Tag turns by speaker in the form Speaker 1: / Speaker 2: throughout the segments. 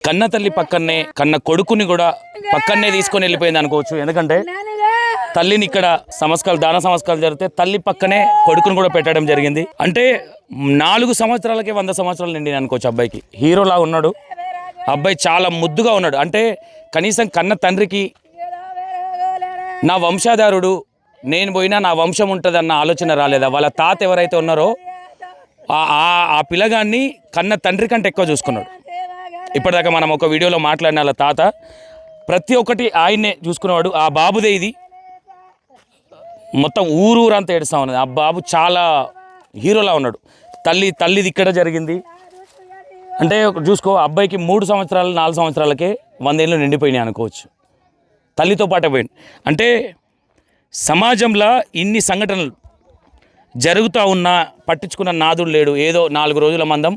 Speaker 1: కన్న తల్లి పక్కనే కన్న కొడుకుని కూడా పక్కనే తీసుకొని వెళ్ళిపోయింది అనుకోవచ్చు. ఎందుకంటే తల్లిని ఇక్కడ సంస్కారాలు దాన సంస్కారాలు జరిగితే తల్లి పక్కనే కొడుకుని కూడా పెట్టడం జరిగింది. అంటే 4 సంవత్సరాలకే 100 సంవత్సరాలు నిండి అనుకోవచ్చు. అబ్బాయికి హీరోలా ఉన్నాడు. అబ్బాయి చాలా ముద్దుగా ఉన్నాడు. అంటే కనీసం కన్న తండ్రికి నా వంశాధారుడు నేను పోయినా నా వంశం ఉంటుందన్న ఆలోచన రాలేదా? వాళ్ళ తాత ఎవరైతే ఉన్నారో ఆ పిల్లగాన్ని కన్న తండ్రి కంటే ఎక్కువ చూసుకున్నాడు. ఇప్పటిదాకా మనం ఒక వీడియోలో మాట్లాడిన వాళ్ళ తాత ప్రతి ఒక్కటి ఆయన్నే చూసుకునేవాడు. ఆ బాబుదే ఇది మొత్తం ఊరంతా ఏడుస్తూ ఉన్నది. ఆ బాబు చాలా హీరోలా ఉన్నాడు. తల్లిది ఇక్కడ జరిగింది. అంటే చూసుకో, అబ్బాయికి 3 సంవత్సరాలు 4 సంవత్సరాలకే 100 ఏళ్ళు నిండిపోయినాయి అనుకోవచ్చు. తల్లితో పాటే పోయింది. అంటే సమాజంలో ఇన్ని సంఘటనలు జరుగుతూ ఉన్నా పట్టించుకున్న నాదుడు లేడు. ఏదో 4 రోజుల మందం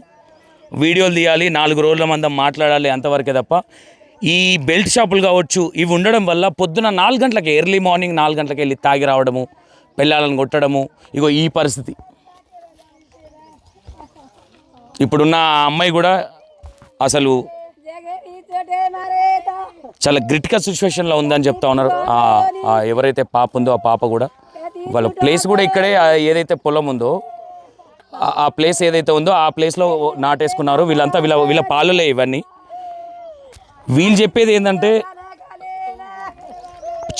Speaker 1: వీడియోలు తీయాలి, 4 రోజుల మందం మాట్లాడాలి, అంతవరకే తప్ప ఈ బెల్ట్ షాపులు కావచ్చు ఇవి ఉండడం వల్ల పొద్దున 4 గంటలకి ఎర్లీ మార్నింగ్ 4 గంటలకి వెళ్ళి తాగి రావడము, పిల్లలను కొట్టడము, ఇగో ఈ పరిస్థితి. ఇప్పుడున్న అమ్మాయి కూడా అసలు చాలా క్రిటికల్ సిచ్యువేషన్లో ఉందని చెప్తా ఉన్నారు. ఎవరైతే పాప ఉందో ఆ పాప కూడా వాళ్ళ ప్లేస్ కూడా ఇక్కడే ఏదైతే పొలం ఉందో ఆ ప్లేస్ ఏదైతే ఉందో ఆ ప్లేస్లో నాటేసుకున్నారు. వీళ్ళంతా వీళ్ళ పాలులే ఇవన్నీ. వీళ్ళు చెప్పేది ఏంటంటే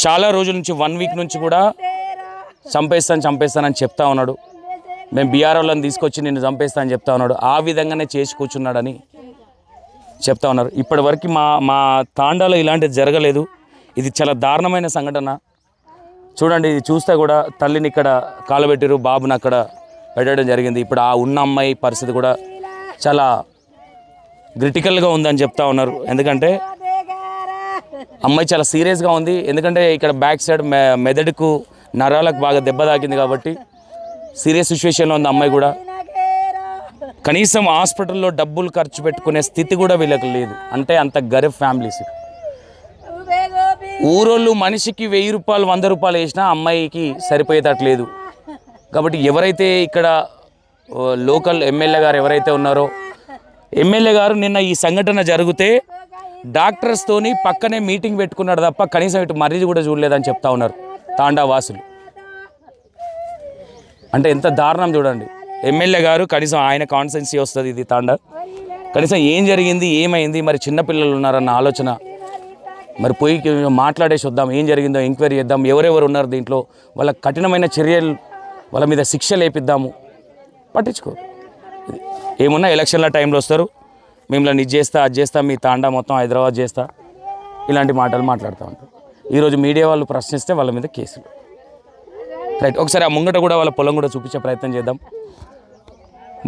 Speaker 1: చాలా రోజుల నుంచి 1 వీక్ నుంచి కూడా చంపేస్తానని చెప్తా ఉన్నాడు. మేము బీఆర్ఓలను తీసుకొచ్చి నిన్ను చంపేస్తానని చెప్తా ఉన్నాడు. ఆ విధంగానే చేసి కూర్చున్నాడని చెప్తా ఉన్నారు. ఇప్పటివరకు మా తాండాలో ఇలాంటిది జరగలేదు. ఇది చాలా దారుణమైన సంఘటన. చూడండి, ఇది చూస్తే కూడా తల్లిని ఇక్కడ కాలబెట్టారు, బాబుని అక్కడ పెట్టడం జరిగింది. ఇప్పుడు ఆ ఉన్న అమ్మాయి పరిస్థితి కూడా చాలా క్రిటికల్గా ఉందని చెప్తా ఉన్నారు. ఎందుకంటే అమ్మాయి చాలా సీరియస్గా ఉంది. ఎందుకంటే ఇక్కడ బ్యాక్ సైడ్ మెదడుకు నరాలకు బాగా దెబ్బ తాకింది కాబట్టి సీరియస్ సిచ్యువేషన్లో ఉంది అమ్మాయి కూడా. కనీసం హాస్పిటల్లో డబ్బులు ఖర్చు పెట్టుకునే స్థితి కూడా వీళ్ళకి లేదు. అంటే అంత గరీబ్ ఫ్యామిలీస్. ఊరోళ్ళు మనిషికి 1000 రూపాయలు 100 రూపాయలు వేసినా అమ్మాయికి సరిపోయేటట్లేదు. కాబట్టి ఎవరైతే ఇక్కడ లోకల్ ఎమ్మెల్యే గారు ఎవరైతే ఉన్నారో ఎమ్మెల్యే గారు నిన్న ఈ సంఘటన జరిగితే డాక్టర్స్తోని పక్కనే మీటింగ్ పెట్టుకున్నాడు తప్ప కనీసం ఇటు మర్యాద కూడా చూడలేదని చెప్తా ఉన్నారు తాండా వాసులు. అంటే ఎంత దారుణం చూడండి. ఎమ్మెల్యే గారు కనీసం ఆయన కాన్స్టిట్యున్సీ వస్తుంది ఇది తాండా, కనీసం ఏం జరిగింది ఏమైంది మరి చిన్నపిల్లలు ఉన్నారన్న ఆలోచన మరి పోయి మాట్లాడేసి వద్దాం, ఏం జరిగిందో ఎంక్వైరీ చేద్దాం, ఎవరెవరు ఉన్నారు దీంట్లో వాళ్ళ కఠినమైన చర్యలు వాళ్ళ మీద శిక్ష లేపిద్దాము. పట్టించుకో. ఏమున్నా ఎలక్షన్ల టైంలో వస్తారు, మిమ్మల్ని ఇది చేస్తా అది చేస్తా, మీ తాండా మొత్తం హైదరాబాద్ చేస్తా, ఇలాంటి మాటలు మాట్లాడుతూ ఉంటారు. ఈరోజు మీడియా వాళ్ళు ప్రశ్నిస్తే వాళ్ళ మీద కేసులు. రైట్, ఒకసారి ఆ ముంగట కూడా వాళ్ళ పొలం కూడా చూపించే ప్రయత్నం చేద్దాం.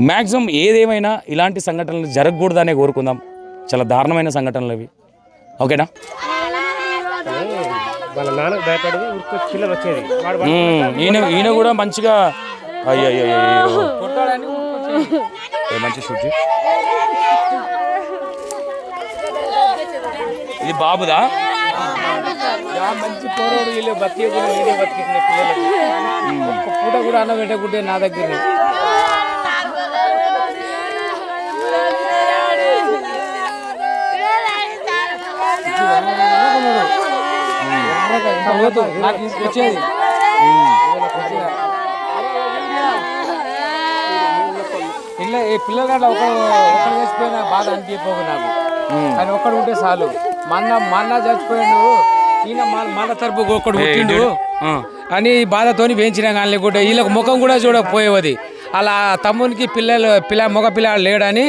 Speaker 1: మ్యాక్సిమం ఏదేమైనా ఇలాంటి సంఘటనలు జరగకూడదనే కోరుకుందాం. చాలా దారుణమైన సంఘటనలు అవి. ఓకేనా? ఈయన కూడా మంచిగా మంచి షూట్. ఇది బాబుదా?
Speaker 2: మంచి పోరాడు. వీళ్ళు బతికే కూడా నేనే బతికిన పిల్లలకి ఒక్క పూట కూడా అన్నం పెట్టకుంటే నా దగ్గర నాకు వచ్చేది. పిల్లగాడు ఒకరు చచ్చిపోయినా బాధ అనిపించకపోదు నాకు. ఆయన ఒక్కడు ఉంటే చాలు. మన్న చచ్చిపోయాడు, ఈయన మన తరపు ఒక్కడు పుట్టిండు అని బాధతోని వేయించిన కానీ కూడా వీళ్ళకి ముఖం కూడా చూడకపోయేది. అలా తమ్మునికి మగ పిల్లలు లేడని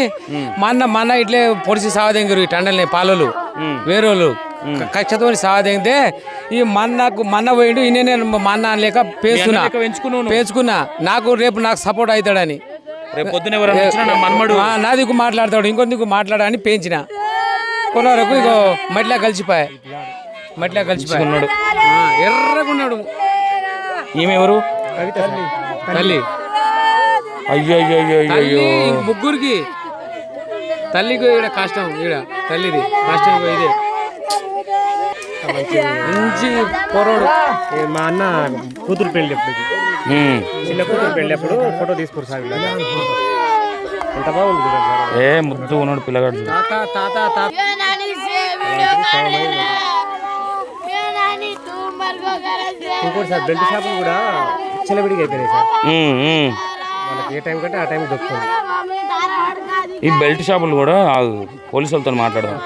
Speaker 2: మన ఇట్లే పొడిచి సావదెంగారు ఈ టండల్ని పాలలు వేరేళ్ళు కక్షతోని సావదెంగితే ఈ మన్న పోయిండు. ఈయన మన్న లేక పేర్చుకున్నా నాకు రేపు నాకు సపోర్ట్ అవుతాడని. నాదికు మాట్లాడతాడు, ఇంకొందుకు మాట్లాడని పెంచిన కొనవరకు ఇగో మట్లా కలిసిపోయాడు. ఎర్రగున్నాడు.
Speaker 1: ఈమె ఎవరు?
Speaker 2: తల్లి.
Speaker 1: అయ్యో
Speaker 2: ముగ్గురికి తల్లికి ఈడ కష్టం. ఈడ తల్లిది కష్టం ఇదే. మంచి పొరడు.
Speaker 3: మా అన్న కూతురు పెళ్ళి, చిన్న కూతురు పెళ్ళి అప్పుడు ఫోటో తీసుకురు సార్. ఎంత బాగుంది చూడండి సార్.
Speaker 1: ఏ ముద్దు ఉన్నాడు పిల్లగాడు చూడు.
Speaker 2: తాత తాత తాత
Speaker 3: ఇంకోటి సార్ బెల్ట్ షాపులు కూడా విచ్చలవిడిగా అయిపోయినాయి సార్. వాళ్ళకి ఏ టైం కంటే ఆ టైం దొరుకుతుంది.
Speaker 1: ఈ బెల్ట్ షాపులు కూడా పోలీసులతో మాట్లాడదాం.